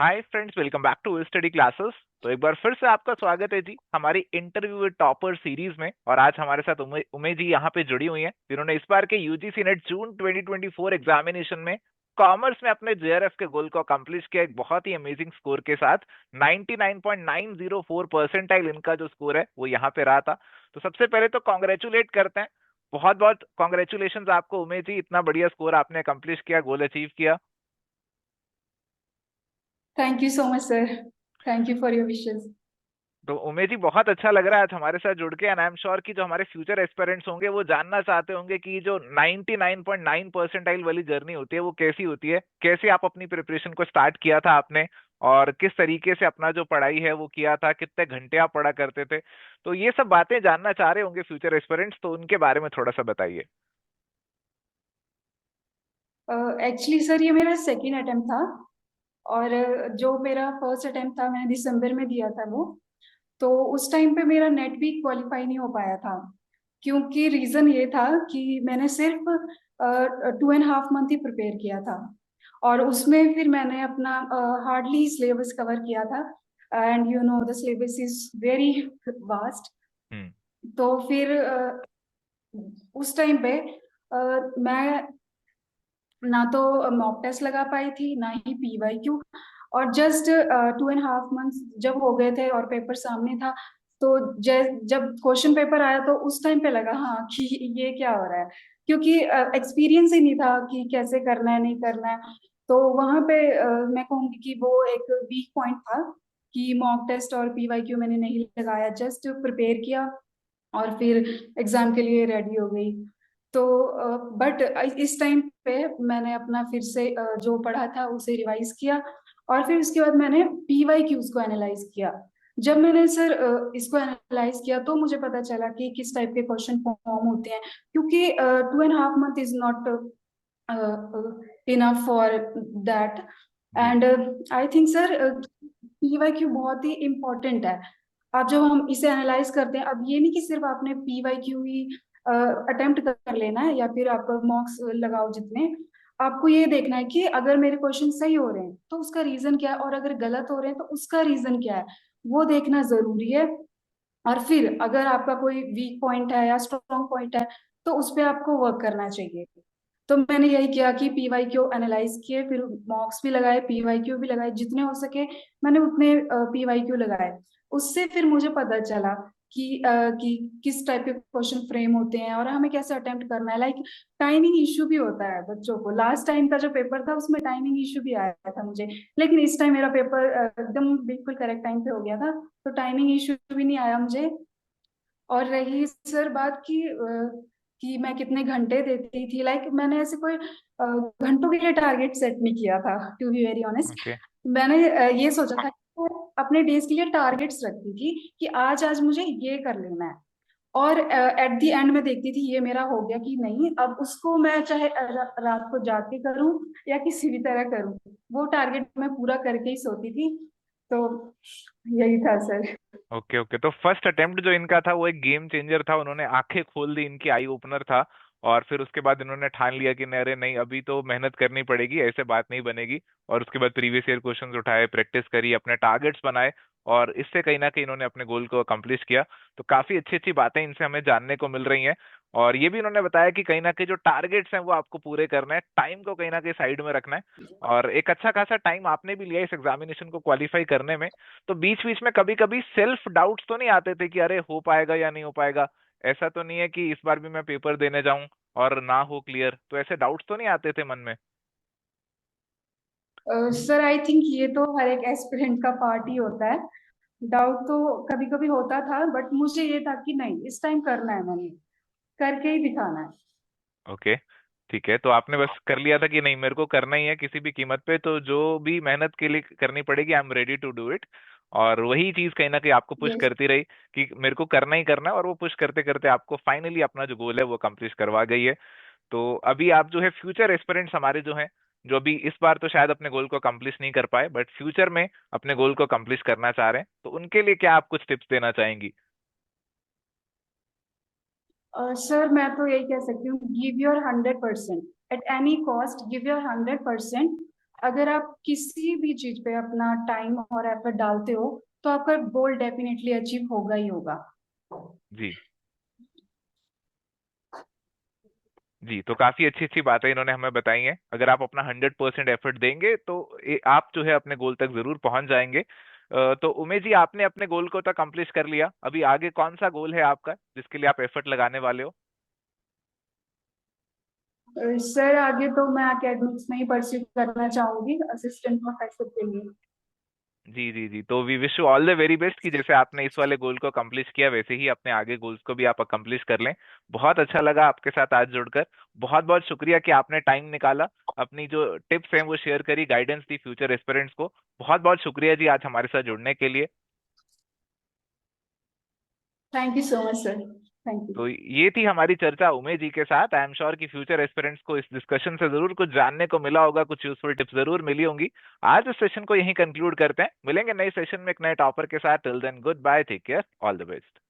Hi friends, welcome back to study classes. तो एक बार फिर से आपका स्वागत है जी हमारी इंटरव्यू विद टॉपर सीरीज में। और आज हमारे साथ उमे जी यहाँ पे जुड़ी हुई हैं, जिन्होंने इस बार के यूजीसी नेट जून 2024 एग्जामिनेशन में कॉमर्स में अपने जेआरएफ के गोल को अकम्प्लिश किया एक बहुत ही अमेजिंग स्कोर के साथ। 99.904 परसेंटाइल इनका जो स्कोर है वो यहाँ पे रहा था। तो सबसे पहले तो कॉन्ग्रेचुलेट करते हैं, बहुत बहुत कॉन्ग्रेचुलेशन आपको उमे जी, इतना बढ़िया स्कोर आपने अकम्प्लिश किया, गोल अचीव किया। Thank you so much sir. Thank you for your wishes. तो उमेश जी, बहुत अच्छा लग रहा है आज हमारे साथ जुड़ के। एंड आई एम श्योर कि जो हमारे फ्यूचर एस्पिरेंट्स होंगे वो जानना चाहते होंगे कि जो 99.9 परसेंटाइल वाली जर्नी होती है वो कैसी होती है, कैसे आप अपनी प्रिपरेशन को स्टार्ट किया था आपने, और किस तरीके से अपना जो पढ़ाई है वो किया था, कितने घंटे आप पढ़ा करते थे। तो ये सब बातें जानना चाह रहे होंगे फ्यूचर एस्पिरेंट्स, तो उनके बारे में थोड़ा सा बताइए। एक्चुअली सर ये मेरा सेकंड अटेम्प्ट था। और जो मेरा फर्स्ट अटेम्प्ट था मैंने दिसंबर में दिया था वो। तो उस टाइम पे मेरा नेट भी क्वालिफाई नहीं हो पाया था। क्योंकि रीजन ये था कि मैंने सिर्फ 2.5 मंथ ही प्रिपेयर किया था। और उसमें फिर मैंने अपना हार्डली सिलेबस कवर किया था। And you know the syllabus is very vast. Hmm. तो फिर उस टाइम पे मैं ना तो मॉक टेस्ट लगा पाई थी ना ही पीवाईक्यू। और जस्ट 2.5 मंथ्स जब हो गए थे और पेपर सामने था, तो जब क्वेश्चन पेपर आया तो उस टाइम पे लगा हाँ कि ये क्या हो रहा है। क्योंकि एक्सपीरियंस ही नहीं था कि कैसे करना है नहीं करना है। तो वहां पे मैं कहूंगी कि वो एक वीक पॉइंट था कि मॉक टेस्ट और पीवाईक्यू मैंने नहीं लगाया, जस्ट प्रिपेयर किया और फिर एग्जाम के लिए रेडी हो गई। तो बट इस टाइम पे मैंने अपना फिर से जो पढ़ा था उसे रिवाइज किया। और फिर उसके बाद मैंने पीवाई क्यूज को एनालाइज किया। जब मैंने सर इसको एनालाइज किया तो मुझे पता चला कि किस टाइप के क्वेश्चन फॉर्म होते हैं। क्योंकि 2.5 month is not enough for that. जी। And I think sir P Y Q बहुत ही इम्पोर्टेंट है। अब जब हम इसे एनालाइज करते हैं, अब ये नहीं कि सिर्फ आपने पीवाई क्यू ही अटेम्प्ट कर लेना है या फिर आप मॉक्स लगाओ जितने। आपको ये देखना है कि अगर मेरे क्वेश्चन सही हो रहे हैं तो उसका रीजन क्या है, और अगर गलत हो रहे हैं तो उसका रीजन क्या है, वो देखना जरूरी है। और फिर अगर आपका कोई वीक पॉइंट है या स्ट्रॉन्ग पॉइंट है तो उस पर आपको वर्क करना चाहिए। तो मैंने यही किया कि पीवाई क्यू एनालाइज किए, फिर मॉक्स भी लगाए, पीवाई क्यू भी लगाए, जितने हो सके मैंने उतने पीवाई क्यू लगाए। उससे फिर मुझे पता चला कि किस टाइप के क्वेश्चन फ्रेम होते हैं और हमें कैसे अटेम्प्ट करना है। लाइक टाइमिंग इशू भी होता है बच्चों को। लास्ट टाइम का जो पेपर था उसमें टाइमिंग इशू भी आया था मुझे, लेकिन इस टाइम मेरा पेपर एकदम बिल्कुल करेक्ट टाइम पे हो गया था। तो टाइमिंग इशू भी नहीं आया मुझे। और रही सर बात कि मैं कितने घंटे देती थी, लाइक मैंने ऐसे कोई घंटों के लिए टारगेट सेट नहीं किया था, to be very honest. Okay. मैंने ये सोचा था कि मैं अपने डेज के लिए टारगेट्स रखती थी कि आज आज मुझे ये कर लेना है। और एट द एंड में देखती थी ये मेरा हो गया कि नहीं, अब उसको मैं चाहे रात को जाग के करूं या किसी भी तरह करूं, वो टारगेट मैं पूरा करके ही सोती थी। तो यही था सर। ओके ओके, तो फर्स्ट अटेम्प्ट जो इनका था वो एक गेम चेंजर था, उन्होंने आंखें खोल दी, इनकी आई ओपनर था। और फिर उसके बाद इन्होंने ठान लिया कि नहीं, अरे नहीं, अभी तो मेहनत करनी पड़ेगी, ऐसे बात नहीं बनेगी। और उसके बाद प्रीवियस ईयर क्वेश्चंस उठाए, प्रैक्टिस करी, अपने टारगेट्स बनाए, और इससे कहीं ना कहीं इन्होंने अपने गोल को अकम्प्लिश किया। तो काफी अच्छी अच्छी बातें इनसे हमें जानने को मिल रही हैं। और ये भी इन्होंने बताया कि कहीं ना कहीं जो टारगेट्स हैं वो आपको पूरे करना है, टाइम को कहीं ना कहीं साइड में रखना है। और एक अच्छा खासा टाइम आपने भी लिया इस एग्जामिनेशन को क्वालिफाई करने में। तो बीच बीच में कभी कभी सेल्फ डाउट्स तो नहीं आते थे कि अरे हो पाएगा या नहीं हो पाएगा? ऐसा तो नहीं है कि इस बार भी मैं पेपर देने जाऊं और ना हो क्लियर, तो ऐसे डाउट्स तो नहीं आते थे मन में? सर आई थिंक ये तो हर एक एस्पिरेंट का पार्ट ही होता है। डाउट तो कभी कभी होता था, बट मुझे ये था कि नहीं, इस टाइम करना है, मैंने करके ही दिखाना है। ओके, ठीक है। तो आपने बस कर लिया था कि नहीं, मेरे को करना ही है किसी भी कीमत पे, तो जो भी मेहनत के लिए करनी पड़ेगी, I am ready to do it. और वही चीज कहीं ना कहीं आपको पुश यस। करती रही कि मेरे को करना ही करना है, और वो पुश करते करते आपको फाइनली अपना जो गोल है वो कंप्लीट करवा गई है। तो अभी आप जो है फ्यूचर एस्पिरेंट्स हमारे जो हैं, जो अभी इस बार तो शायद अपने गोल को कंप्लीट नहीं कर पाए, बट फ्यूचर में अपने गोल को कंप्लीट करना चाह रहे हैं, तो उनके लिए क्या आप कुछ टिप्स देना चाहेंगी? सर मैं तो यही कह सकती हूँ, give your 100%। At any cost give your 100%। अगर आप किसी भी चीज पे अपना टाइम और एफर्ट डालते हो तो आपका गोल डेफिनेटली अचीव होगा ही होगा। जी। जी, तो काफी अच्छी अच्छी बातें इन्होंने हमें बताई हैं। अगर आप अपना 100% एफर्ट देंगे तो आप जो है अपने गोल तक जरूर पहुंच जाएंगे। तो उमेश जी, आपने अपने गोल को तो अकम्प्लिश कर लिया, अभी आगे कौन सा गोल है आपका जिसके लिए आप एफर्ट लगाने वाले हो? सर आगे तो मैं एकेडमिक्स में ही परस्यू करना चाहूंगी असिस्टेंट प्रोफेसर के लिए। जी जी जी, तो we wish you all the very best कि जैसे आपने इस वाले गोल को अकम्प्लिश किया वैसे ही अपने आगे गोल्स को भी आप अकम्प्लिश कर लें। बहुत अच्छा लगा आपके साथ आज जुड़कर। बहुत बहुत शुक्रिया कि आपने टाइम निकाला, अपनी जो टिप्स हैं वो शेयर करी, गाइडेंस दी फ्यूचर एस्पिरेंट्स को। बहुत बहुत शुक्रिया जी आज हमारे साथ जुड़ने के लिए। Thank you so much sir. Thank you. तो ये थी हमारी चर्चा उमेश जी के साथ। आई एम श्योर कि फ्यूचर एस्पिरेंट्स को इस डिस्कशन से जरूर कुछ जानने को मिला होगा, कुछ यूजफुल टिप्स जरूर मिली होंगी। आज इस सेशन को यहीं कंक्लूड करते हैं, मिलेंगे नए सेशन में एक नए टॉपर के साथ। Till then good bye, take care, all the best.